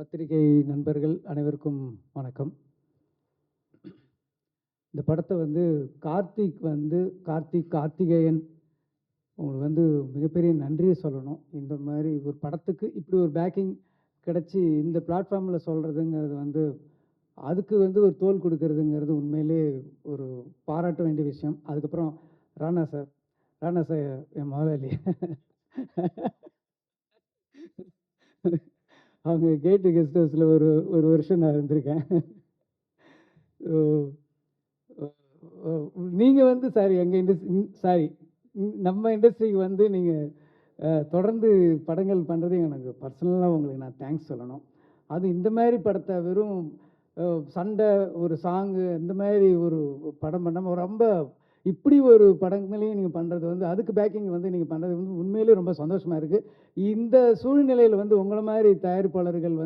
பத்திரிகை நண்பர்கள் அனைவருக்கும் வணக்கம். இந்த படத்தை கார்த்திகேயன் உங்களுக்கு மிகப்பெரிய நன்றியை சொல்லணும். இந்த மாதிரி ஒரு படத்துக்கு இப்படி ஒரு பேக்கிங் கிடச்சி இந்த பிளாட்ஃபார்மில் சொல்கிறதுங்கிறது அதுக்கு ஒரு தோல் கொடுக்கறதுங்கிறது உண்மையிலே ஒரு பாராட்ட வேண்டிய விஷயம். அதுக்கப்புறம் ராணா சார் என் முதலாளி அவங்க கேட்டு கெஸ்ட் ஹவுஸில் ஒரு வருஷம் நான் இருந்திருக்கேன். நீங்கள் சாரி எங்கள் நம்ம இண்டஸ்ட்ரிக்கு நீங்கள் தொடர்ந்து படங்கள் பண்ணுறது எனக்கு பர்சனலாக உங்களுக்கு நான் தேங்க்ஸ் சொல்லணும். அது இந்த மாதிரி படத்தை வெறும் சண்டை ஒரு சாங்கு இந்த மாதிரி ஒரு படம் பண்ணாமல் ரொம்ப இப்படி ஒரு படங்களையும் நீங்கள் பண்ணுறது அதுக்கு பேக்கிங் நீங்கள் பண்ணுறது உண்மையிலே ரொம்ப சந்தோஷமாக இருக்குது. இந்த சூழ்நிலையில் உங்களை மாதிரி தயாரிப்பாளர்கள்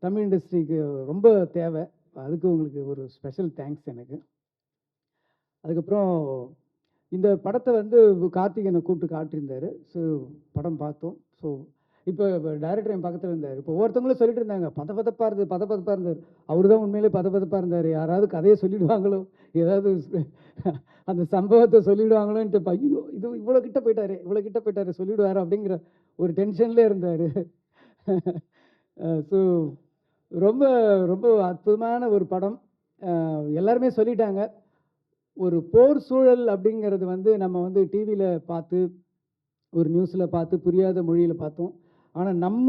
தமிழ் இண்டஸ்ட்ரிக்கு ரொம்ப தேவை. அதுக்கு உங்களுக்கு ஒரு ஸ்பெஷல் தேங்க்ஸ் எனக்கு. அதுக்கப்புறம் இந்த படத்தை கார்த்திகேயனை கூப்பிட்டு காட்டியிருந்தார். ஸோ படம் பார்த்தோம். ஸோ இப்போ டைரக்டர் என் பக்கத்தில் இருந்தார். இப்போ ஒவ்வொருத்தவங்களும் சொல்லிட்டு இருந்தாங்க பதப்பதப்பாக இருந்தார். அவர் தான் உண்மையிலே பதப்பதப்பாக இருந்தார். யாராவது கதையை சொல்லிவிடுவாங்களோ, ஏதாவது அந்த சம்பவத்தை சொல்லிவிடுவாங்களோன்ட்டு ஐயோ இது இவ்வளோ கிட்ட போயிட்டாரு சொல்லிவிடுவார் அப்படிங்கிற ஒரு டென்ஷன்லேயே இருந்தார். ஸோ ரொம்ப ரொம்ப அற்புதமான ஒரு படம். எல்லாருமே சொல்லிட்டாங்க. ஒரு போர் சூழல் அப்படிங்கிறது நம்ம டிவியில் பார்த்து ஒரு நியூஸில் பார்த்து புரியாத மொழியில் பார்த்தோம். ஆனால் நம்ம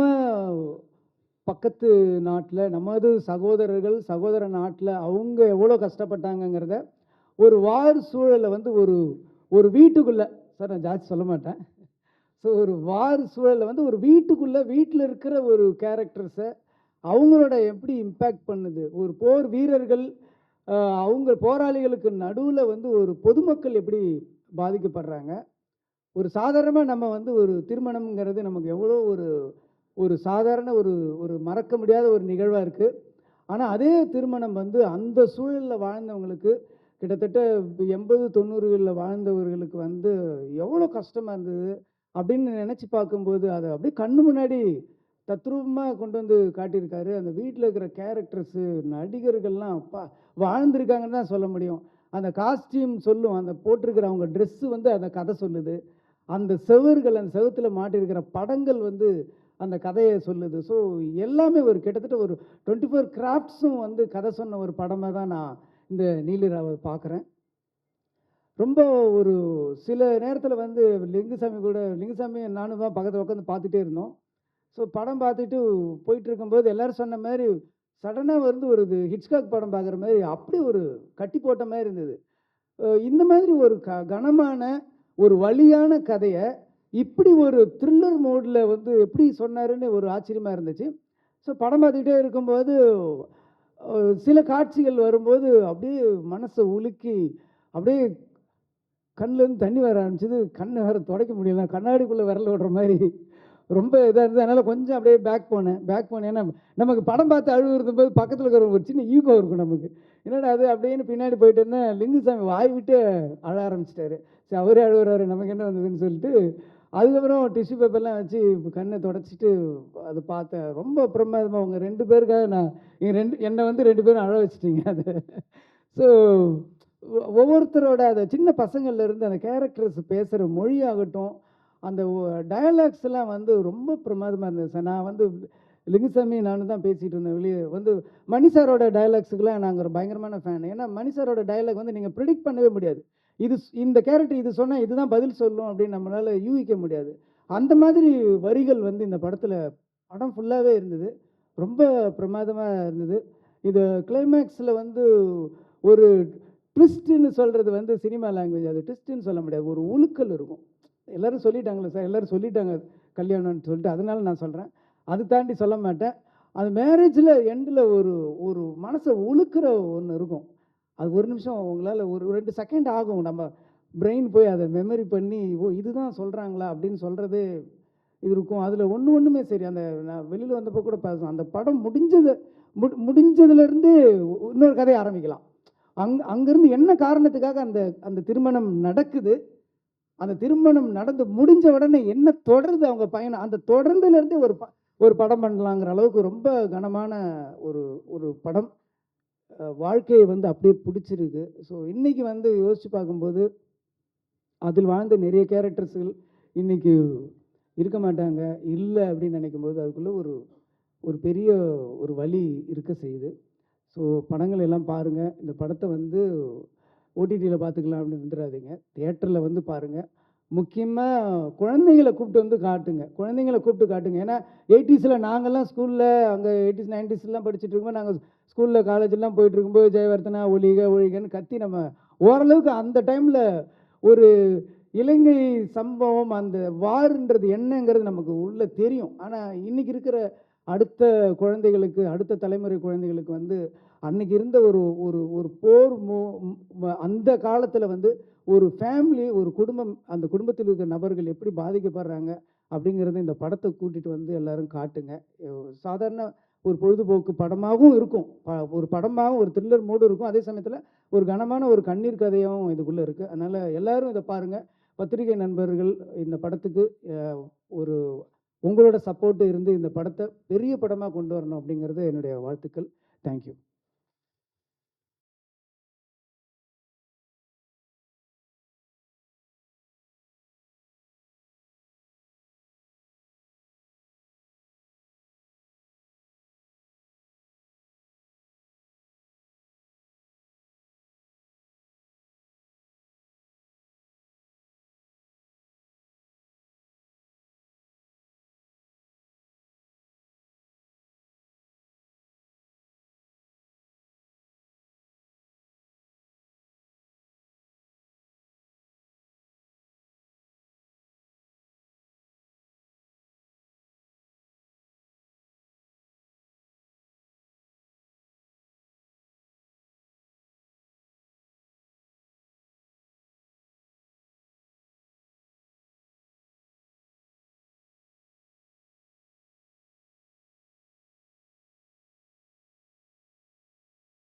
பக்கத்து நாட்டில் நமது சகோதர நாட்டில் அவங்க எவ்வளோ கஷ்டப்பட்டாங்கங்கிறத ஒரு வார் சூழலில் ஒரு வீட்டுக்குள்ளே சார் நான் ஜாஸ்தி சொல்ல மாட்டேன். ஸோ ஒரு வார் சூழலில் ஒரு வீட்டில் இருக்கிற ஒரு கேரக்டர்ஸை அவங்களோட எப்படி இம்பேக்ட் பண்ணுது, ஒரு போர் வீரர்கள் அவங்க போராளிகளுக்கு நடுவில் ஒரு பொதுமக்கள் எப்படி பாதிக்கப்படுறாங்க. ஒரு சாதாரணமாக நம்ம ஒரு திருமணம்ங்கிறது நமக்கு எவ்வளோ ஒரு சாதாரண ஒரு மறக்க முடியாத ஒரு நிகழ்வாக இருக்குது. ஆனால் அதே திருமணம் அந்த சூழலில் வாழ்ந்தவங்களுக்கு கிட்டத்தட்ட 80-90களில் வாழ்ந்தவர்களுக்கு எவ்வளோ கஷ்டமாக இருந்தது அப்படின்னு நினச்சி பார்க்கும்போது அதை அப்படியே கண்ணு முன்னாடி தத்ரூபமாக கொண்டு காட்டியிருக்காரு. அந்த வீட்டில் இருக்கிற கேரக்டர்ஸு நடிகர்கள்லாம் அப்பா வாழ்ந்திருக்காங்கன்னு தான் சொல்ல முடியும். அந்த காஸ்டியூம் சொல்லும், அந்த போட்டிருக்கிற அவங்க ட்ரெஸ்ஸு அந்த கதை சொல்லுது. அந்த செவுத்தில் மாட்டியிருக்கிற படங்கள் அந்த கதையை சொல்லுது. ஸோ எல்லாமே கிட்டத்தட்ட ஒரு 24 கிராஃப்ட்ஸும் கதை சொன்ன ஒரு படமாக தான் நான் இந்த நீலிராவை பார்க்குறேன். ரொம்ப ஒரு சில நேரத்தில் லிங்குசாமி நானும் தான் பக்கத்தில் உட்காந்து பார்த்துட்டே இருந்தோம். ஸோ படம் பார்த்துட்டு போயிட்டு இருக்கும்போது எல்லோரும் சொன்ன மாதிரி சடனாக ஒரு ஹிட்ச்காக் படம் பார்க்குற மாதிரி அப்படி ஒரு கட்டி போட்ட மாதிரி இருந்தது. இந்த மாதிரி ஒரு கனமான ஒரு வலியான கதையை இப்படி ஒரு த்ரில்லர் மோடில் எப்படி சொன்னாருன்னு ஒரு ஆச்சரியமாக இருந்துச்சு. ஸோ படம் பார்த்துக்கிட்டே இருக்கும்போது சில காட்சிகள் வரும்போது அப்படியே மனசை உலுக்கி அப்படியே கண்ணிலேருந்து தண்ணி வர ஆரம்பிச்சிது. கண்ணை வேறு துடைக்க முடியல, கண்ணாடிக்குள்ளே விரல் விடுற மாதிரி ரொம்ப இதாக இருந்தது. அதனால் கொஞ்சம் அப்படியே பேக் போனேன். ஏன்னா நமக்கு படம் பார்த்து அழுவு இருந்தபோது பக்கத்தில் இருக்கிற ஒரு சின்ன ஈகோ இருக்கும் நமக்கு. என்னடா அது அப்படின்னு பின்னாடி போயிட்டு இருந்தேன். லிங்குசாமி வாய் விட்டு அழ ஆரம்பிச்சிட்டாரு. சரி அவரே அழுகுறாரு, நமக்கு என்ன வந்ததுன்னு சொல்லிட்டு அதுக்கப்புறம் டிஷ்யூ பேப்பர்லாம் வச்சு கண்ணை தொடச்சிட்டு அது பார்த்தேன். ரொம்ப பிரமாதமாக அவங்க 2 பேருக்காக நான் என்னை 2 பேரும் அழ வச்சிட்டிங்க அது. ஸோ ஒவ்வொருத்தரோட அந்த சின்ன பசங்கள்லேருந்து அந்த கேரக்டர்ஸ் பேசுகிற மொழியாகட்டும், அந்த டயலாக்ஸ்லாம் ரொம்ப பிரமாதமாக இருந்தது சார். நான் லிங்குசாமி நானும் தான் பேசிகிட்டு இருந்தேன் வெளியே. மணி சாரோட டயலாக்ஸுக்கெலாம் நாங்கள் ஒரு பயங்கரமான ஃபேன். ஏன்னா மணி சாரோட டயலாக் நீங்கள் ப்ரிடிக்ட் பண்ணவே முடியாது. இந்த கேரக்டர் இது சொன்னால் இதுதான் பதில் சொல்லும் அப்படின்னு நம்மளால் யூகிக்க முடியாது. அந்த மாதிரி வரிகள் இந்த படத்தில் படம் ஃபுல்லாகவே இருந்தது. ரொம்ப பிரமாதமாக இருந்தது. இது கிளைமேக்ஸில் ஒரு ட்விஸ்ட்டுன்னு சொல்கிறது சினிமா லாங்குவேஜ், அது ட்விஸ்ட்டுன்னு சொல்ல முடியாது, ஒரு உழுக்கல் இருக்கும். எல்லோரும் சொல்லிட்டாங்களே சார், எல்லோரும் சொல்லிட்டாங்க கல்யாணம்னு சொல்லிட்டு, அதனால நான் சொல்கிறேன். அது தாண்டி சொல்ல மாட்டேன். அது மேரேஜில் எண்டில் ஒரு மனசை உழுக்கிற ஒன்று இருக்கும். அது ஒரு நிமிஷம் உங்களால் ஒரு 2 செகண்ட் ஆகும். நம்ம பிரெயின் போய் அதை மெமரி பண்ணி ஓ இதுதான் சொல்கிறாங்களா அப்படின்னு சொல்கிறதே இது இருக்கும். அதில் ஒன்றுமே சரி. அந்த நான் வெளியில் வந்தப்போ கூட பேசுவேன். அந்த படம் முடிஞ்சதுலேருந்து இன்னொரு கதையை ஆரம்பிக்கலாம். அங்கேருந்து என்ன காரணத்துக்காக அந்த திருமணம் நடக்குது, அந்த திருமணம் நடந்து முடிஞ்ச உடனே என்ன தொடருது அவங்க பயணம், அந்த தொடர்ந்துலேருந்தே ஒரு படம் பண்ணலாங்கிற அளவுக்கு ரொம்ப கனமான ஒரு ஒரு படம். வாழ்க்கையை வந்து அப்படியே பிடிச்சிருக்கு. ஸோ இன்னைக்கு வந்து யோசிச்சு பார்க்கும்போது, அதில் வாழ்ந்த நிறைய கேரக்டர்ஸ்கள் இன்னைக்கு இருக்க மாட்டாங்க. இல்ல அப்படின்னு நினைக்கும்போது, அதுக்குள்ள ஒரு ஒரு பெரிய ஒரு வலி இருக்க செய்யுது. ஸோ படங்கள் எல்லாம் பாருங்க. இந்த படத்த வந்து ஓடிடில பார்த்துக்கலாம் அப்படின்னு இருந்துறாதீங்க. தியேட்டர்ல வந்து பாருங்க. முக்கியமா குழந்தைங்கள கூப்பிட்டு வந்து காட்டுங்க. குழந்தைங்கள கூப்பிட்டு காட்டுங்க. ஏன்னா 80ஸ்ல நாங்கலாம் ஸ்கூல்ல அங்க 80ஸ், 90ஸ்லாம் படிச்சுட்டு இருக்கும்போது, நாங்க ஸ்கூல்ல, காலேஜ்லாம் போயிட்டு இருக்கும்போது, ஜெயவர்தனா, ஒழிக ஒழிகன்னு கத்தி நம்ம ஓரளவுக்கு அந்த டைம்ல ஒரு இலங்கை சம்பவம், அந்த வார்ன்றது என்னங்கிறது நமக்கு உள்ள தெரியும். ஆனா இன்னைக்கு இருக்கிற அடுத்த குழந்தைகளுக்கு, அடுத்த தலைமுறை குழந்தைகளுக்கு வந்து அன்னைக்கு இருந்த ஒரு ஒரு ஒரு போர் அந்த காலத்துல வந்து ஒரு ஃபேமிலி, ஒரு குடும்பம், அந்த குடும்பத்தில் இருக்கிற நபர்கள் எப்படி பாதிக்கப்படுறாங்க அப்படிங்கிறத இந்த படத்தை கூட்டிட்டு வந்து எல்லாரும் காட்டுங்க. சாதாரண ஒரு பொழுதுபோக்கு படமாகவும் இருக்கும். ஒரு படமாகவும் ஒரு த்ரில்லர் மூடு இருக்கும். அதே சமயத்தில் ஒரு கனமான ஒரு கண்ணீர் கதையாகவும் இதுக்குள்ளே இருக்குது. அதனால் எல்லாரும் இதை பாருங்கள். பத்திரிகை நண்பர்கள் இந்த படத்துக்கு ஒரு உங்களோட சப்போர்ட் இருந்து இந்த படத்தை பெரிய படமாக கொண்டு வரணும் அப்படிங்கிறது என்னுடைய வாழ்த்துக்கள். தேங்க்யூ.